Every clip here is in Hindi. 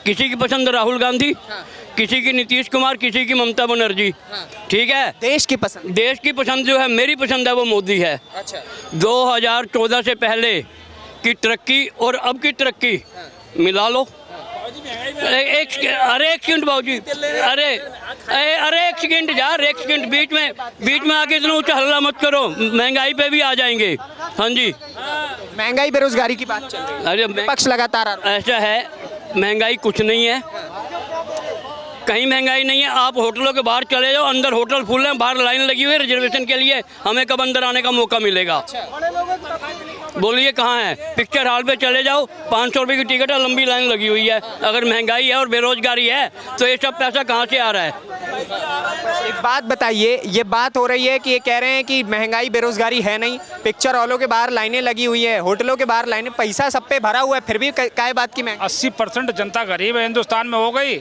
किसी की पसंद राहुल गांधी, किसी की नीतीश कुमार, किसी की ममता बनर्जी। ठीक है, देश की पसंद। देश की पसंद जो है, मेरी पसंद है वो मोदी है। अच्छा। 2014 से पहले की तरक्की और अब की तरक्की मिला लो। अरे एक सेकंड बाबूजी, अरे एक सेकंड यार, एक सेकंड, बीच में आके इतना ऊंचा हल्ला मत करो, महंगाई पे भी आ जाएंगे। हाँ जी, महंगाई बेरोजगारी की बात चल रही है, अरे विपक्ष लगातार ऐसा है, महंगाई कुछ नहीं है, कहीं महंगाई नहीं है। आप होटलों के बाहर चले जाओ, अंदर होटल फुल हैं, बाहर लाइन लगी हुई है रिजर्वेशन के लिए, हमें कब अंदर आने का मौका मिलेगा? बोलिए कहाँ है? पिक्चर हॉल पे चले जाओ, 500 रुपये की टिकट है, लंबी लाइन लगी हुई है। अगर महंगाई है और बेरोजगारी है तो ये सब पैसा कहाँ से आ रहा है? एक बात बताइए, ये बात हो रही है कि ये कह रहे हैं कि महंगाई बेरोजगारी है नहीं, पिक्चर हॉलों के बाहर लाइनें लगी हुई है, होटलों के बाहर लाइनें, पैसा सब पे भरा हुआ है, फिर भी काय बात की महंगाई? 80% जनता गरीब है हिंदुस्तान में हो गई।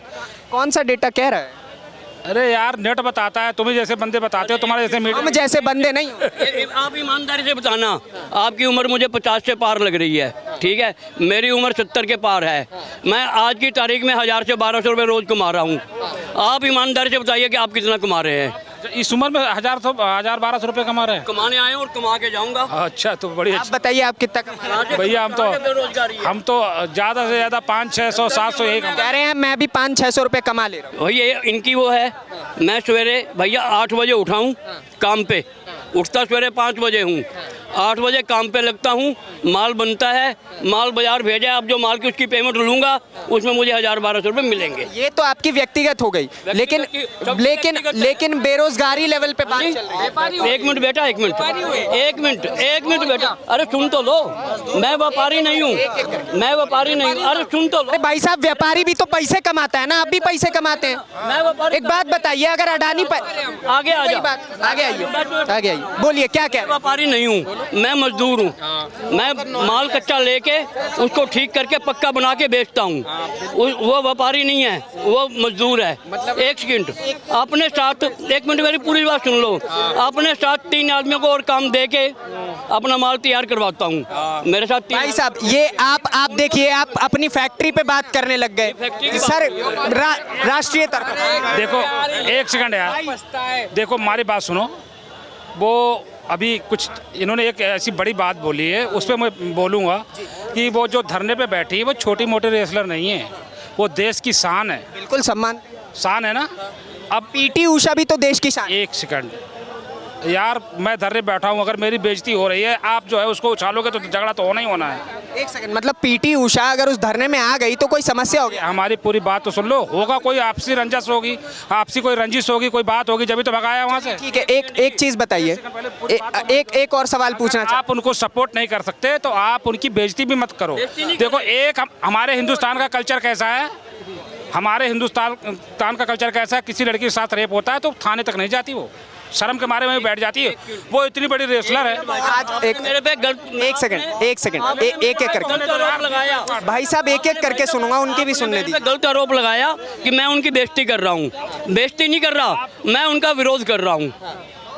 कौन सा डेटा कह रहा है? अरे यार नेट बताता है, तुम्हें जैसे बंदे बताते हो, तुम्हारे जैसे हम जैसे बंदे नहीं हो। आप ईमानदारी से बताना, आपकी उम्र मुझे 50 से पार लग रही है, ठीक है, मेरी उम्र 70 के पार है, मैं आज की तारीख में 1000 से 1200 रुपये रोज कमा रहा हूँ। आप ईमानदारी से बताइए कि आप कितना कमा रहे हैं? इस उम्र में 1000-1200 रुपये कमा रहे हैं। कमाने आए और कमा के जाऊंगा। अच्छा, तो बड़ी आप बताइए आप कितना कमा रहे हैं? भैया हम तो ज़्यादा से ज़्यादा 500-600-700 यही कह रहे हैं मैं भी 500-600 रुपये कमा ले रहा हूँ। भैया इनकी वो है, मैं सवेरे भैया 8 बजे उठाऊँ काम पे, उठता सवेरे 5 बजे हूँ, 8 बजे काम पे लगता हूँ, माल बनता है, माल बाजार भेजा, अब जो माल की उसकी पेमेंट लूँगा उसमें मुझे 1000-1200 रुपये मिलेंगे। ये तो आपकी व्यक्तिगत हो गई, लेकिन बेरोजगारी लेवल पे बात चल रही है। एक मिनट बेटा, एक मिनट बेटा, अरे सुन तो लो, मैं व्यापारी नहीं हूँ, अरे सुन तो लो। अरे भाई साहब, व्यापारी भी तो पैसे कमाता है ना, आप भी पैसे कमाते हैं। मैं व्यापारी, एक बात बताइए, अगर अडानी आगे आ जाओ, आगे आइए, बोलिए क्या कह रहे हैं? व्यापारी नहीं हूँ, मैं मजदूर हूँ, मैं माल कच्चा लेके उसको ठीक करके पक्का बना के बेचता हूँ, वो व्यापारी नहीं है, वो मजदूर है। एक सेकंड, अपने साथ, एक मिनट मेरी पूरी बात सुन लो, अपने साथ 3 आदमियों को और काम दे के अपना माल तैयार करवाता हूँ, मेरे साथ 3। भाई साहब, ये आप देखिए, आप अपनी फैक्ट्री पे बात करने लग गए सर, राष्ट्रीय तरफ। देखो एक सेकंड यार, देखो हमारी बात सुनो। वो अभी कुछ इन्होंने एक ऐसी बड़ी बात बोली है, उस पर मैं बोलूँगा कि वो जो धरने पे बैठी है वो छोटी मोटी रेसलर नहीं है, वो देश की शान है। बिल्कुल शान है ना। अब पीटी उषा भी तो देश की शान। एक सेकंड यार, मैं धरने बैठा हूँ, अगर मेरी बेइज्जती हो रही है, आप जो है उसको उछालोगे तो झगड़ा तो होना ही होना है। एक सेकंड, मतलब पीटी उषा अगर उस धरने में आ गई तो कोई समस्या होगी? हमारी पूरी बात तो सुन लो, होगा कोई आपसी रंजिश होगी, कोई रंजिश होगी, कोई बात होगी, जब भी तो भगाया वहाँ से। ठीक है, एक चीज़ बताइए, एक और सवाल पूछना चाहता हूं। आप उनको सपोर्ट नहीं कर सकते तो आप उनकी बेइज्जती भी मत करो। देखो एक हमारे हिंदुस्तान का कल्चर कैसा है, हमारे हिंदुस्तान का कल्चर कैसा है, किसी लड़की के साथ रेप होता है तो थाने तक नहीं जाती, वो शर्म के मारे में बैठ जाती है, वो इतनी बड़ी रेसलर है। आज एक सेकंड, एक करके भाई साहब, एक करके सुनूंगा, उनकी भी सुनने दी। गलत आरोप लगाया कि मैं उनकी बेइज्जती कर रहा हूँ, बेइज्जती नहीं कर रहा, मैं उनका विरोध कर रहा हूँ।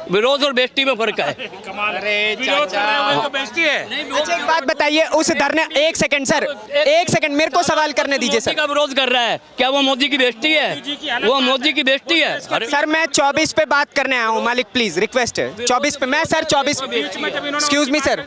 विरोध और बेइज्जती में फर्क है। अरे तो बेइज्जती है। अच्छा, एक बात बताइए, उस धरने, एक सेकंड सर, एक सेकंड, मेरे को सवाल करने दीजिए सर। का विरोध कर रहा है, क्या वो मोदी की बेइज्जती है? वो मोदी की बेइज्जती है। सर मैं 24 पे बात करने आया हूँ, मालिक प्लीज रिक्वेस्ट है, 24 पे मैं सर 24, एक्सक्यूज मी सर,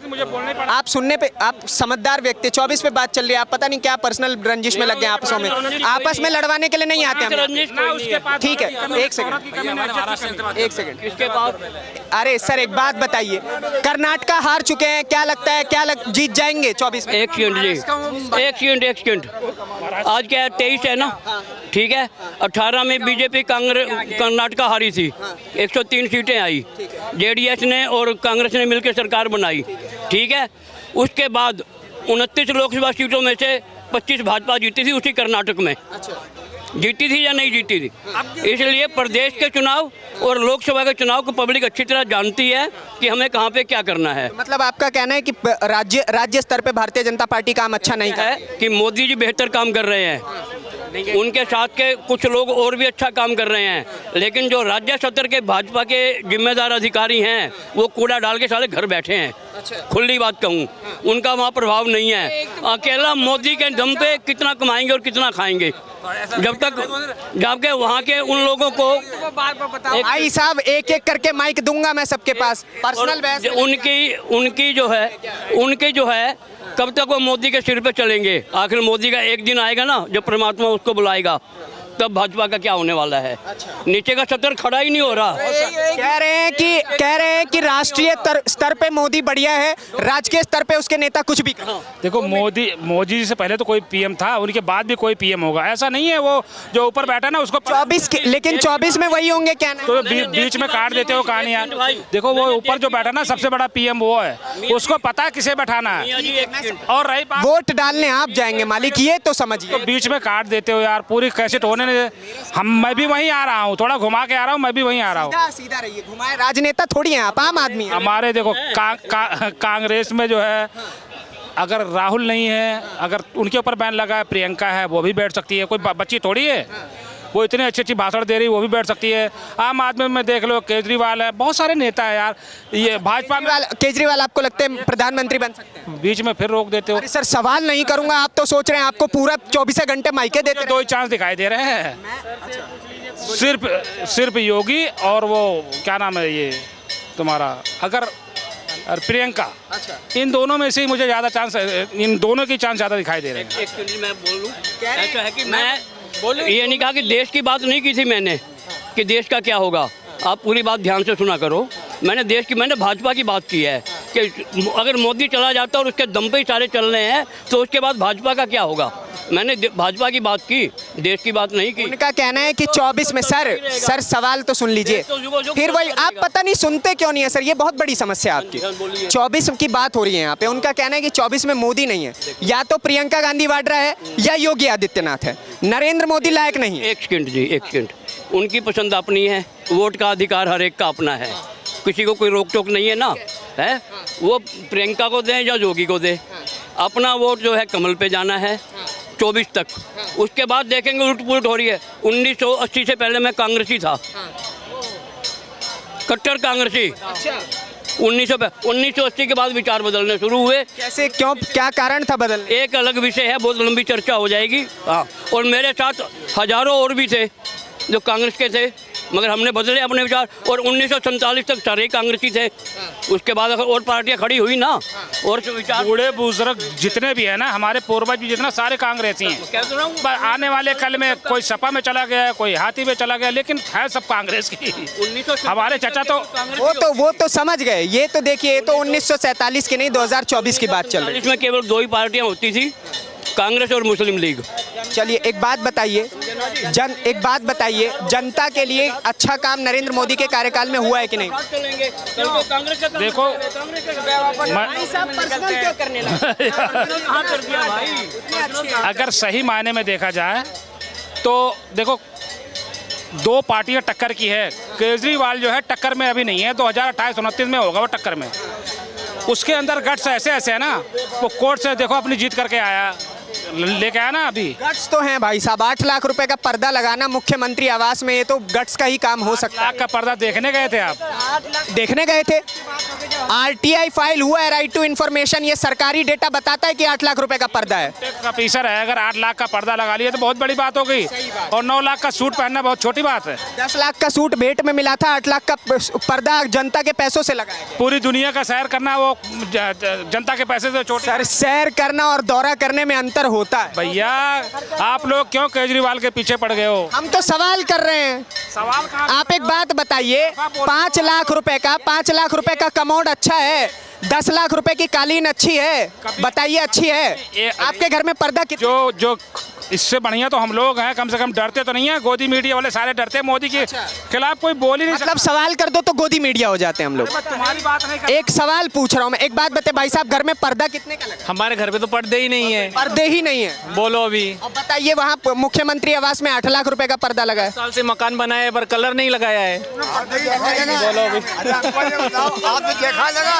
आप सुनने पे, आप समझदार व्यक्ति, 24 पे बात चल रही है, आप पता नहीं क्या पर्सनल रंजिश में लग गए आपसों में, आपस में लड़वाने के लिए नहीं आते हम। ठीक है, एक सेकंड, इसके बाद अरे सर एक बात बताइए, कर्नाटका हार चुके हैं, क्या लगता है जीत जाएंगे 24 में? एक सेकंड जी, एक सेकंड, आज क्या है, 23 है ना, ठीक है, 18 में बीजेपी कर्नाटका हारी थी, 103 सीटें आई, जेडीएस ने और कांग्रेस ने मिलकर सरकार बनाई, ठीक है, उसके बाद 29 लोकसभा सीटों में से 25 भाजपा जीती थी उसी कर्नाटक में। जीती थी या नहीं जीती थी? इसलिए प्रदेश के चुनाव और लोकसभा के चुनाव को पब्लिक अच्छी तरह जानती है कि हमें कहाँ पे क्या करना है। मतलब आपका कहना है कि राज्य स्तर पे भारतीय जनता पार्टी काम अच्छा नहीं है कि मोदी जी बेहतर काम कर रहे हैं, उनके साथ के कुछ लोग और भी अच्छा काम कर रहे हैं, लेकिन जो राज्य स्तर के भाजपा के जिम्मेदार अधिकारी हैं वो कूड़ा डाल के साले घर बैठे हैं। खुली बात कहूँ, उनका वहाँ प्रभाव नहीं है। अकेला मोदी के दम पे कितना कमाएंगे और कितना खाएंगे, जबकि वहाँ के उन लोगों को भाई साहब एक एक करके माइक दूंगा मैं सबके पास, पर्सनल बहस। उनकी जो है कब तक वो मोदी के सिर पे चलेंगे? आखिर मोदी का एक दिन आएगा ना जब परमात्मा उसको बुलाएगा, तब भाजपा का क्या होने वाला है। नीचे का सतर खड़ा ही नहीं हो रहा। कह रहे हैं कि राष्ट्रीय स्तर पे मोदी बढ़िया है, राजकीय स्तर पे उसके नेता कुछ भी कर। देखो मोदी जी से पहले तो कोई पीएम था, उनके बाद भी कोई पीएम होगा, ऐसा नहीं है। वो जो ऊपर बैठा ना उसको 24 में वही होंगे क्या? तो बीच में काट देते हो कहानी यार। देखो वो ऊपर जो बैठा ना सबसे बड़ा पीएम वो है, उसको पता है किसे बैठाना है। और रही बात वोट डालने आप जाएंगे मालिक, ये तो समझिए। तो बीच में काट देते हो यार, पूरी कैसेट होने। मैं भी वहीं आ रहा हूँ, थोड़ा घुमा के आ रहा हूँ, मैं भी वहीं आ रहा हूँ। सीधा रहिए, घुमाए। राजनेता थोड़ी हैं आप, आम आदमी हैं। हमारे देखो कांग्रेस में जो है, अगर राहुल नहीं है, अगर उनके ऊपर बैन लगा है, प्रियंका है, वो भी बैठ सकती है। कोई बच्ची थोड़ी है, वो इतनी अच्छी अच्छी भाषण दे रही है, वो भी बैठ सकती है। आम आदमी में देख लो, केजरीवाल है, बहुत सारे नेता है यार। ये भाजपा में केजरीवाल आपको लगता है प्रधानमंत्री बन सकते हैं? बीच में फिर रोक देते हो। अरे सर सवाल नहीं करूंगा, आप तो सोच रहे हैं आपको पूरा 24 घंटे माइके देते दो ही चांस दिखाई दे रहे हैं। सिर्फ योगी और वो क्या नाम है ये तुम्हारा, अगर और प्रियंका, इन दोनों में से ही मुझे ज़्यादा चांस, इन दोनों की चांस ज़्यादा दिखाई दे रहे हैं। मैं बोलूं, ऐसा है कि मैं ये नहीं कहा कि देश की बात नहीं की थी मैंने कि देश का क्या होगा। आप पूरी बात ध्यान से सुना करो। मैंने भाजपा की बात की है कि अगर मोदी चला जाता और उसके दम पे ही सारे चल रहे हैं तो उसके बाद भाजपा का क्या होगा। मैंने भाजपा की बात की, देश की बात नहीं की। उनका कहना है कि 24 में सर सवाल तो सुन लीजिए, फिर वही आप पता नहीं सुनते क्यों नहीं है सर, ये बहुत बड़ी समस्या आपकी। 24 की बात हो रही है यहाँ पे, उनका कहना है कि 24 में मोदी नहीं है, या तो प्रियंका गांधी वाड्रा है या योगी आदित्यनाथ है, नरेंद्र मोदी लायक नहीं है। एक सेकंड जी, एक सेकंड। उनकी पसंद अपनी है, वोट का अधिकार हर एक का अपना है, किसी को कोई रोक टोक नहीं है ना, है। वो प्रियंका को दें या योगी को दें, अपना वोट जो है कमल पे जाना है 24 तक। उसके बाद देखेंगे उलट पुलट हो रही है। 1980 से पहले मैं कांग्रेसी था, कट्टर कांग्रेसी। 1980 के बाद विचार बदलने शुरू हुए। कैसे, क्यों, क्या कारण था बदलने? एक अलग विषय है, बहुत लंबी चर्चा हो जाएगी। हाँ, और मेरे साथ हजारों और भी थे जो कांग्रेस के थे, मगर हमने बदले अपने विचार। और 1947 तक सारे कांग्रेसी थे। उसके बाद अगर और पार्टियां खड़ी हुई ना, और विचार, बूढ़े बुजुर्ग जितने भी है ना, हमारे पूर्वज भी जितना, सारे कांग्रेसी हैं। पर आने वाले कल में कोई सपा में चला गया, कोई हाथी में चला गया, लेकिन है सब कांग्रेस की। हमारे चाचा तो वो तो समझ गए। ये तो देखिए, ये तो 1947 की नहीं, 2024 की बात चल रही है। इसमें केवल दो ही पार्टियां होती थी, कांग्रेस और मुस्लिम लीग। चलिए एक बात बताइए, जनता के लिए अच्छा काम नरेंद्र मोदी के कार्यकाल में हुआ है कि नहीं? देखो, अगर सही मायने में देखा जाए तो देखो, दो पार्टियां टक्कर की है। केजरीवाल जो है टक्कर में अभी नहीं है, 2028-29 में होगा वो टक्कर में। उसके अंदर गट्स ऐसे है ना, वो कोर्ट से देखो अपनी जीत करके आया, लेके आया ना। अभी गट्स तो हैं भाई साहब, 8 लाख रुपए का पर्दा लगाना मुख्यमंत्री आवास में, ये तो गट्स का ही काम हो सकता है। 8 लाख का पर्दा देखने गए थे आप? देखने गए थे। आरटीआई फाइल हुआ है, राइट टू इन्फॉर्मेशन, ये सरकारी डेटा बताता है कि 8 लाख रुपए का पर्दा है। ऑफिसर है, अगर 8 लाख का पर्दा लगा लिया तो बहुत बड़ी बात हो गई। और 9 लाख का सूट पहनना बहुत छोटी बात है। 10 लाख का सूट भेंट में मिला था, 8 लाख का पर्दा जनता के पैसों से लगाया गया। पूरी दुनिया का सैर करना वो जनता के पैसे से छोटा। सर सैर करना और दौरा करने में अंतर होता है। भैया आप लोग क्यों केजरीवाल के पीछे पड़ गए हो? हम तो सवाल कर रहे हैं। सवाल कहाँ? आप एक बात बताइए, 5 लाख रुपए का कमोड अच्छा है, 10 लाख रुपए की कालीन अच्छी है, बताइए अच्छी है? आपके घर में पर्दा कितना? जो इससे बढ़िया तो हम लोग हैं, कम से कम डरते तो नहीं है। गोदी मीडिया वाले सारे डरते हैं मोदी के खिलाफ, कोई बोल ही नहीं। मतलब सवाल कर दो तो गोदी मीडिया हो जाते हैं हम लोग। तुम्हारी बात नहीं। एक सवाल पूछ रहा हूँ मैं, एक बात बताइए भाई साहब, घर में पर्दा कितने का लगा? हमारे घर पे तो पर्दे ही नहीं है। पर्दे ही नहीं है? बोलो अभी। अब बताइए, वहाँ मुख्यमंत्री आवास में 8 लाख रुपए का पर्दा लगा है। साल से मकान बनाया है पर कलर नहीं लगाया है। बोलो अभी। आपने देखा लगा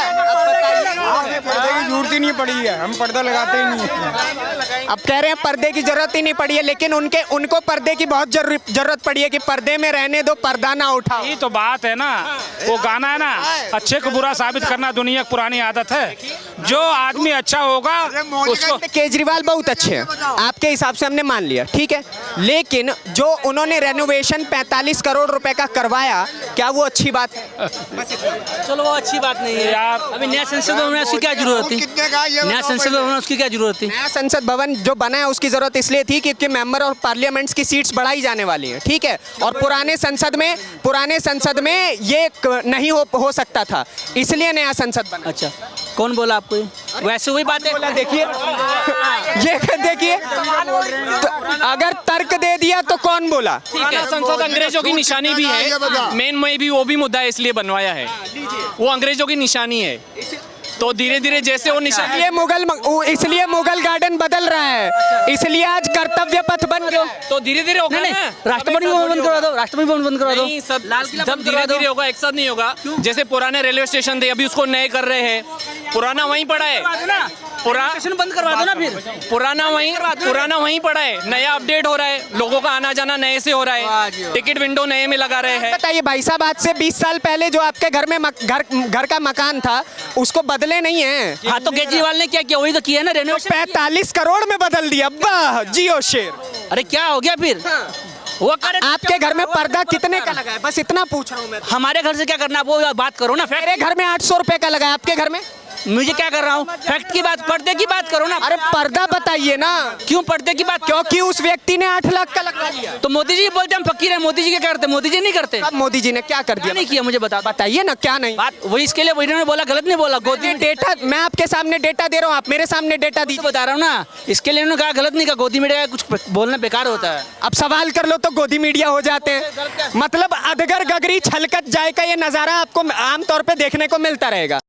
पर्दे की जरूरत ही नहीं पड़ी है, हम पर्दा लगाते ही नहीं है। अब कह रहे हैं पर्दे की जरूरत ही नहीं पड़ी है, लेकिन उनको पर्दे की बहुत जरूरत पड़ी है कि पर्दे में रहने दो, पर्दा ना उठाओ। यही तो बात है ना, वो गाना है ना, अच्छे को बुरा साबित करना दुनिया की पुरानी आदत है। जो आदमी अच्छा होगा उसको। केजरीवाल बहुत अच्छे हैं आपके हिसाब से, हमने मान लिया, ठीक है, लेकिन जो उन्होंने रेनोवेशन 45 करोड़ रुपए का करवाया, क्या वो अच्छी बात है? चलो वो अच्छी बात नहीं है यार। अभी नया संसद भवन में उसकी क्या जरूरत थी? कितने का ये नया बताओ संसद भवन में उसकी क्या जरूरत थी? नया संसद भवन जो बना है उसकी जरूरत इसलिए थी क्योंकि मेंबर ऑफ पार्लियामेंट्स की सीट्स बढ़ाई जाने वाली हैं, ठीक है, और पुराने संसद में ये नहीं हो सकता था, इसलिए नया संसद बना। अच्छा, कौन बोला आपको ये? वैसे वही बात है। देखिए ये देखिए, तो अगर तर्क दे दिया तो कौन बोला? पुराना संसद अंग्रेजों की निशानी भी है, मेन में भी वो भी मुद्दा इसलिए बनवाया है, वो अंग्रेजों की निशानी है, तो धीरे धीरे जैसे वो निशानी। इसलिए मुगल गार्डन बदल रहा है, इसलिए आज कर्तव्य पथ बन गया। तो धीरे धीरे होगा नहीं, ना। राष्ट्रपति भवन बंद करा दो, राष्ट्रपति भवन बंद करा दो। नहीं, सब लाल किला सब बंद करा धीरे दो। धीरे होगा, एक साथ नहीं होगा। जैसे पुराने रेलवे स्टेशन थे, अभी उसको नए कर रहे हैं, पुराना वहीं पड़ा है, स्टेशन बंद करवा दो ना फिर। पुराना वहीं पड़ा है, नया अपडेट हो रहा है, लोगों का आना जाना नए से हो रहा है, टिकट विंडो नए में लगा रहे हैं। बताइए भाई साहब, आज से 20 साल पहले जो आपके घर में घर का मकान था उसको बदले नहीं है। हाँ तो केजरीवाल ने क्या किया? वही तो किया ना, रेनोवेशन। 45 करोड़ में बदल दिया, वाह जियो शेर। अरे क्या हो गया फिर? वो करे आपके घर में पर्दा कितने का लगा है? बस इतना पूछ रहा हूँ मैं। हमारे घर से क्या करना, वो बात करो ना। मेरे घर में 800 रुपए का लगा है, आपके घर में? मुझे क्या कर रहा हूँ? फैक्ट की बात, पर्दे की बात करो ना। अरे पर्दा बताइए ना। क्यों पर्दे की बात? क्योंकि उस व्यक्ति ने 8 लाख का लगवा लिया। तो मोदी जी बोलते हम फकीर है, मोदी जी क्या करते? मोदी जी नहीं करते। अब मोदी जी ने क्या कर क्या दिया? नहीं किया मुझे बताइए ना, क्या नहीं? बात वही, इसके लिए इन्होंने बोला, गलत नहीं बोला। गोदी में डेटा मैं आपके सामने डेटा दे रहा हूँ, आप मेरे सामने डेटा तो दीजिए। बता रहा हूँ ना, इसके लिए इन्होंने कहा गलत नहीं कहा। गोदी मीडिया का कुछ बोलना बेकार होता है। अब सवाल कर लो तो गोदी मीडिया हो जाते हैं। मतलब अधगर गगरी छलकत जाए का ये नजारा आपको आमतौर पे देखने को मिलता रहेगा।